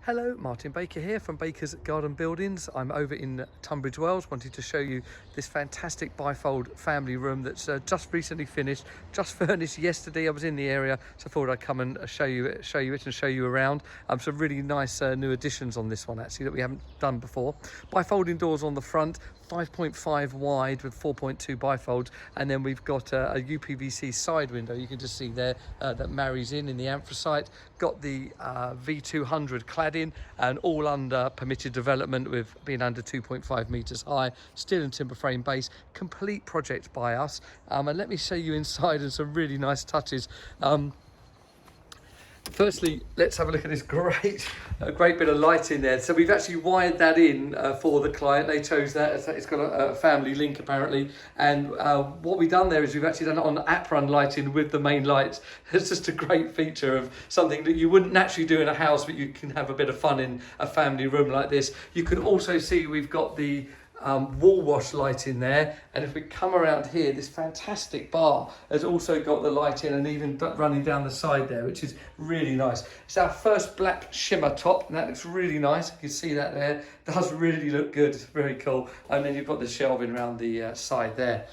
Hello, Martin Baker here from Baker's Garden Buildings. I'm over in Tunbridge Wells, wanting to show you this fantastic bifold family room that's just recently finished, just furnished yesterday. I was in the area, so I thought I'd come and show you it and show you around. Some really nice new additions on this one actually that we haven't done before. Bifolding doors on the front, 5.5 wide with 4.2 bifolds, and then we've got a UPVC side window. You can just see there that marries in the anthracite. Got the V200 cladding, and all under permitted development with being under 2.5 meters high, steel and timber frame base. Complete project by us, and let me show you inside and some really nice touches. Firstly, let's have a look at this great bit of light in there. So we've actually wired that in for the client. They chose that. It's got a family link apparently. And what we've done there is we've actually done it on app run lighting with the main lights. It's just a great feature of something that you wouldn't naturally do in a house, but you can have a bit of fun in a family room like this. You can also see we've got the wall wash light in there, and if we come around here, this fantastic bar has also got the light in and even running down the side there, which is really nice. It's our first black shimmer top, and that looks really nice. You can see that there, does really look good. It's very cool. And then you've got the shelving around the side there.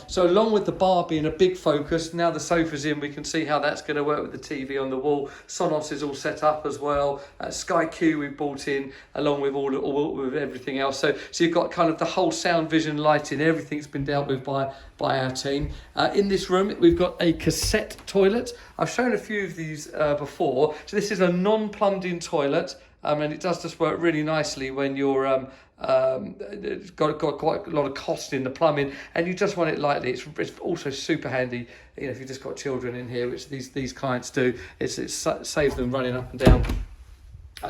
So along with the bar being a big focus, now the sofa's in, we can see how that's going to work with the TV on the wall. Sonos is all set up as well. SkyQ we've bought in along with with everything else. So you've got kind of the whole sound vision lighting. Everything's been dealt with by our team. In this room we've got a cassette toilet. I've shown a few of these before. So this is a non-plumbed in toilet. And it does just work really nicely when you're it's got quite a lot of cost in the plumbing, and you just want it lightly. It's also super handy, you know, if you've just got children in here, which these clients do. It saves them running up and down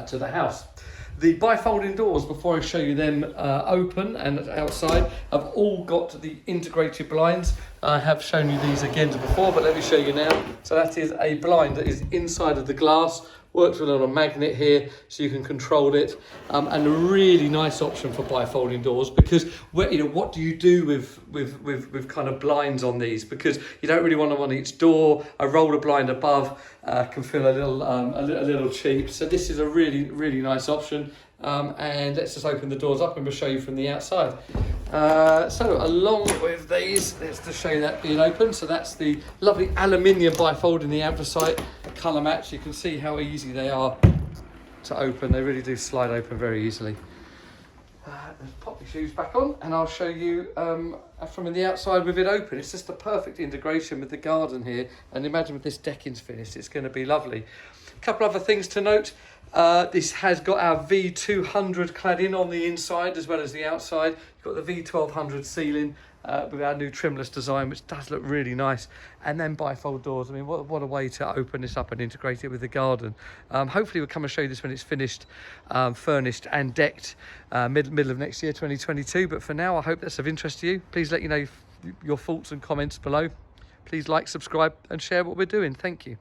to the house. The bifolding doors, before I show you them open and outside, have all got the integrated blinds. I have shown you these again before, but let me show you now. So that is a blind that is inside of the glass. Works with a little magnet here, so you can control it, and a really nice option for bifolding doors, because what do you do with kind of blinds on these? Because you don't really want them on each door. A roller blind above can feel a little cheap. So this is a really nice option. And let's just open the doors up and we'll show you from the outside. So along with these, let's just show you that being open. So that's the lovely aluminium bifold in the anthracite colour match. You can see how easy they are to open. They really do slide open very easily. Let's pop your shoes back on and I'll show you from the outside with it open. It's just a perfect integration with the garden here, and imagine with this decking's finished, it's going to be lovely. A couple other things to note. This has got our V200 cladding on the inside as well as the outside. You've got the V1200 ceiling with our new trimless design, which does look really nice. And then bifold doors. I mean, what a way to open this up and integrate it with the garden. Hopefully we'll come and show you this when it's finished, furnished and decked middle of next year, 2022. But for now, I hope that's of interest to you. Please let you know your thoughts and comments below. Please like, subscribe and share what we're doing. Thank you.